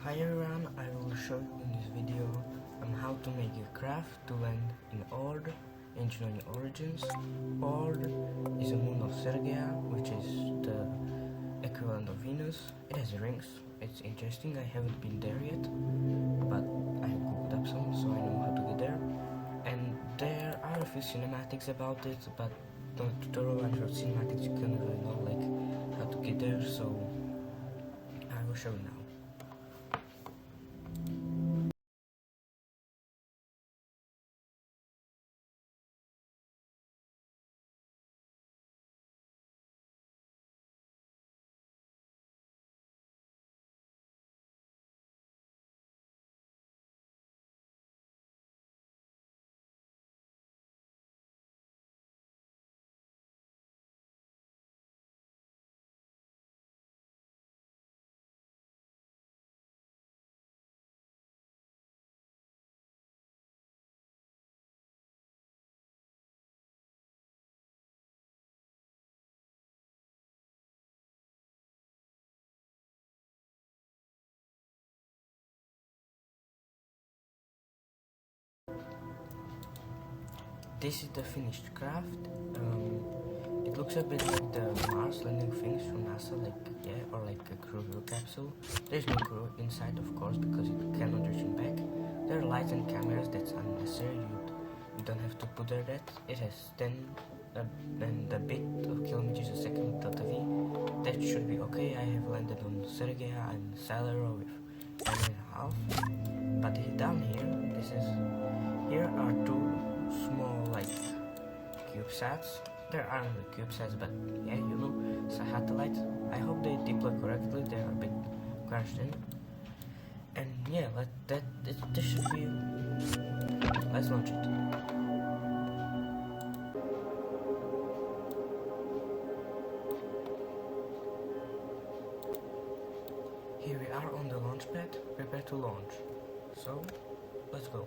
Hi everyone, I will show you in this video how to make a craft to land in Oord in Juno Origins. Oord is a moon of Sergea, which is the equivalent of Venus. It has rings, it's interesting, I haven't been there yet, but I have googled up some so I know how to get there. And there are a few cinematics about it, but the tutorial and short cinematics you can't really know like how to get there, so I will show you now. This is the finished craft. It looks a bit like the Mars landing things from NASA, or like a crew capsule. There's no crew inside, of course, because it cannot return back. There are lights and cameras, that's unnecessary. You don't have to put there that. It has 10 and a bit of kilometers a second delta V. That should be okay. I have landed on Sergea and Salero with 1.5. But down here, here are two small CubeSats. There aren't CubeSats, but yeah, you know, satellites. I hope they deploy correctly. They are a bit crashed in. And yeah, this should be. Let's launch it. Here we are on the launch pad, prepare to launch. So, let's go.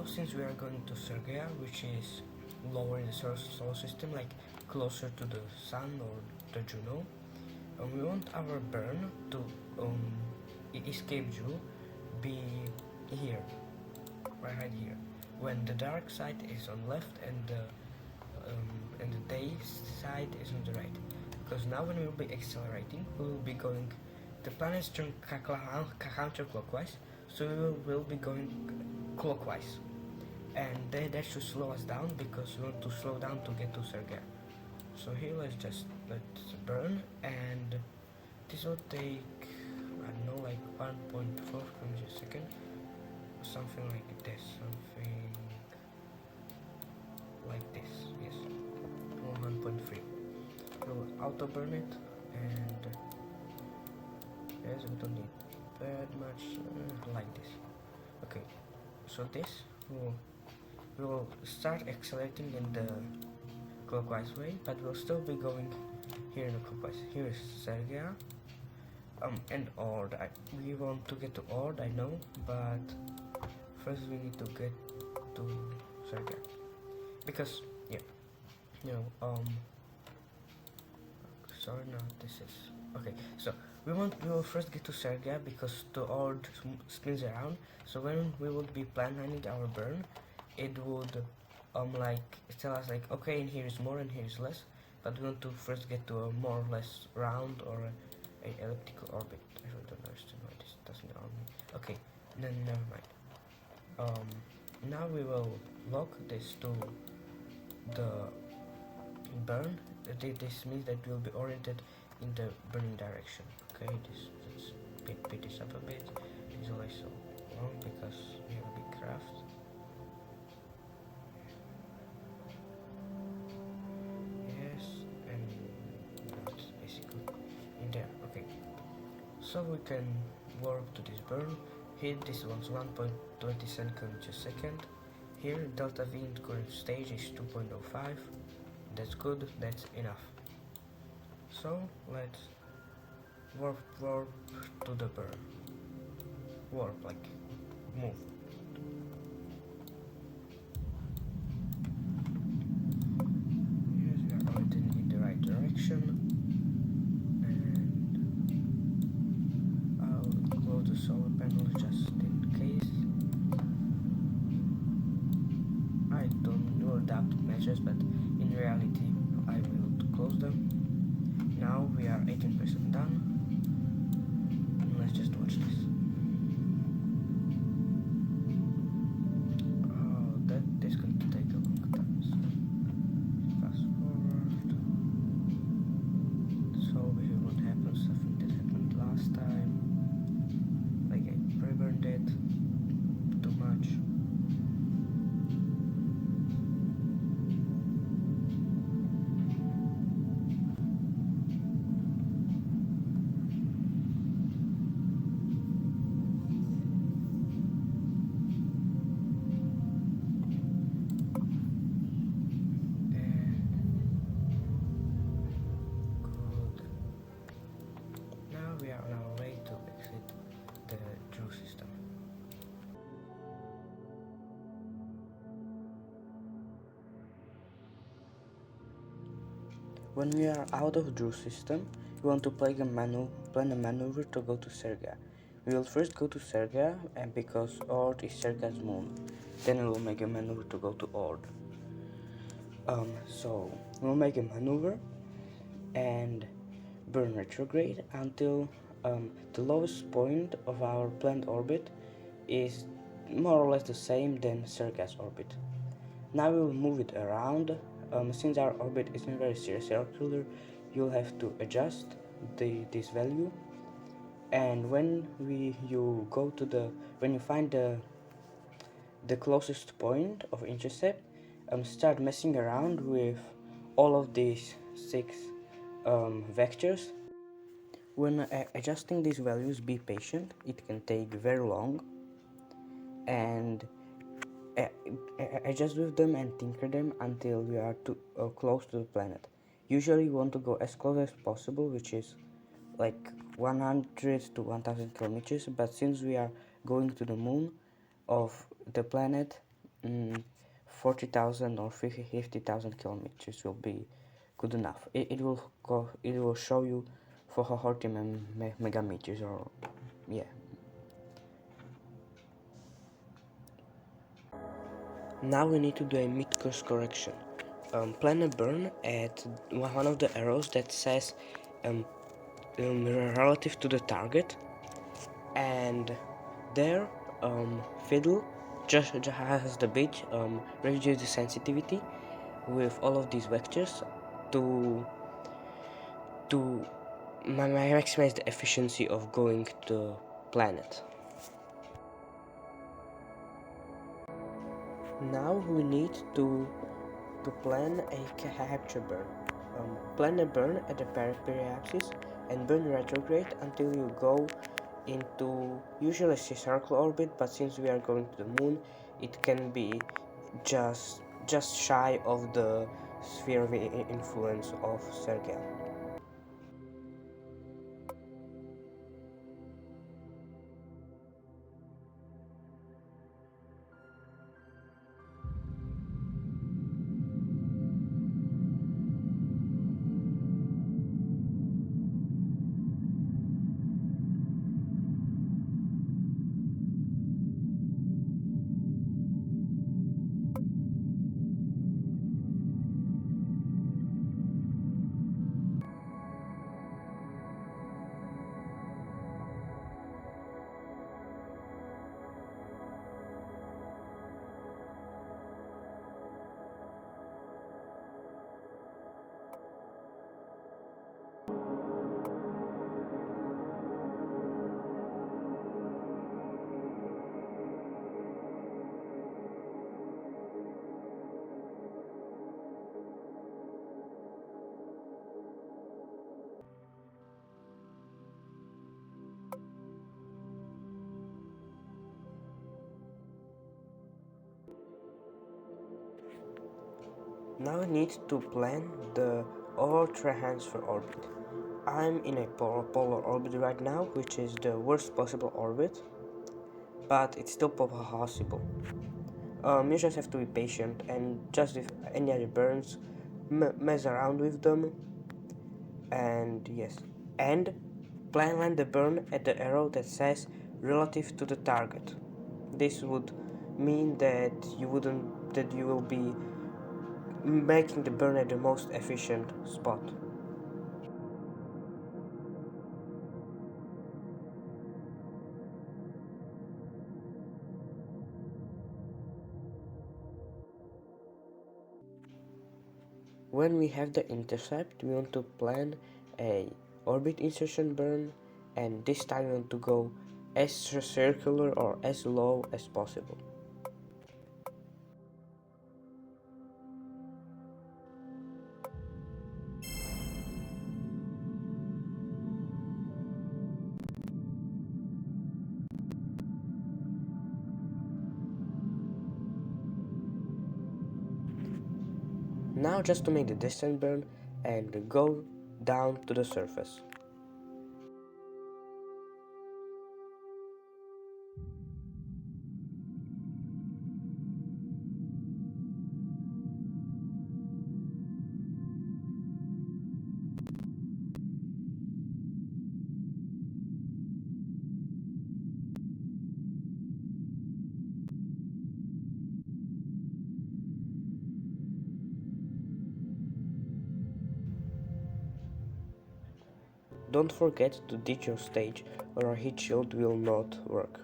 Since we are going to Sergea, which is lower in the solar system, like closer to the sun or the Juno, we want our burn to escape Juno be here, right here, when the dark side is on left and the day side is on the right. Because now when we will be accelerating, we will be going. The planets turn counterclockwise, so we will be going clockwise. And that should slow us down because we want to slow down to get to Sergea. So here let's burn, and this will take, I don't know, like 1.4 kilometers a second, something like this, yes, 1.3. We'll auto burn it, and yes, we don't need that much, like this. Okay, so this will start accelerating in the clockwise way, but we'll still be going here in the clockwise. Here is Sergea, and Oord. We want to get to Oord, I know, but first we need to get to Serga, because yeah, you know, sorry, no, this is okay. So we will first get to Serga because the Oord spins around. So when we would be planning our burn, it would like tell us like, okay, and here is more and here is less, but we want to first get to a more or less round or a elliptical orbit. I really don't understand why this doesn't allow me. Okay, then never mind. Now we will lock this to the burn. This means that we will be oriented in the burning direction. Okay, let's speed this up a bit. It's always so long because we have a big craft. Yes, and that's basically in there. Okay, so we can warp to this burn. Here this one's 1.20 centimeters per second. Here delta V in current stage is 2.05. That's good, that's enough. So let's warp to the burn. Warp, like move. Yes, we are pointing in the right direction. And I'll close the solar panels just in case. I don't know adaptive measures, but in reality I will close them. Now we are 18% done. Let's just watch this. Oh, that is going to take a long time. So fast forward. So here what happens, something that happened last time. Like I pre-burned it too much. We are on our way to exit the Juno system. When we are out of Juno system, we want to plan a maneuver to go to Serga. We will first go to Serga, and because Oord is Serga's moon, then we will make a maneuver to go to Oord. So we'll make a maneuver and burn retrograde until the lowest point of our planned orbit is more or less the same than Serga's orbit. Now we will move it around. Since our orbit isn't very circular, you'll have to adjust this value. And when you find the closest point of intercept, start messing around with all of these 6 vectors. When adjusting these values, be patient. It can take very long, and adjust with them and tinker them until we are close to the planet. Usually you want to go as close as possible, which is like 100 to 1000 kilometers, but since we are going to the moon of the planet, 40,000 or 50,000 kilometers will be good enough. It will show you for 40 megameters, or yeah. Now we need to do a mid-course correction. Plan a burn at one of the arrows that says relative to the target, and there fiddle just has the bit reduce the sensitivity with all of these vectors to maximize the efficiency of going to the planet. Now we need to plan a capture burn. Plan a burn at the periapsis and burn retrograde until you go into usually a circle orbit, but since we are going to the moon, it can be just shy of the sphere of influence of Sergei. Now I need to plan the Oord transfer orbit. I'm in a polar orbit right now, which is the worst possible orbit, but it's still possible. You just have to be patient and just if any other burns, mess around with them, and yes, and plan the burn at the arrow that says relative to the target. This would mean that you will be making the burn at the most efficient spot. When we have the intercept, we want to plan a orbit insertion burn, and this time we want to go as circular or as low as possible. Now just to make the descent burn and go down to the surface. Don't forget to ditch your stage or our heat shield will not work.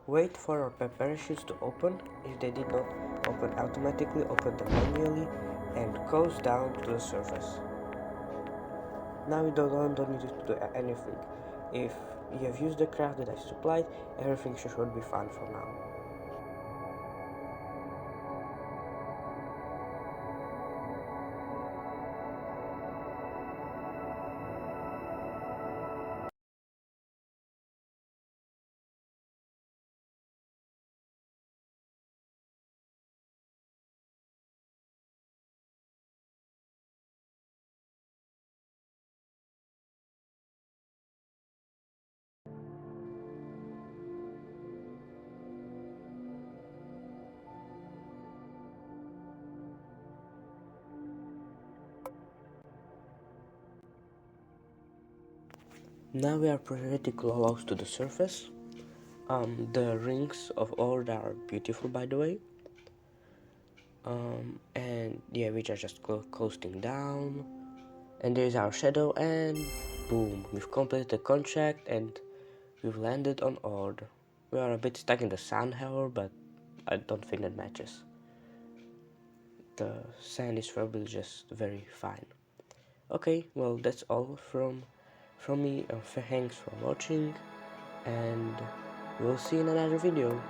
Wait for our parachutes to open. If they did not open automatically, open them manually and coast down to the surface. Now you don't need to do anything. If you have used the craft that I supplied, everything should be fine for now. Now we are pretty close to the surface. The rings of Oord are beautiful, by the way. And yeah, we are just coasting down. And there's our shadow, and boom, we've completed the contract and we've landed on Oord. We are a bit stuck in the sand, however, but I don't think that matches. The sand is probably just very fine. Okay, well that's all from me. Thanks for watching, and we'll see you in another video.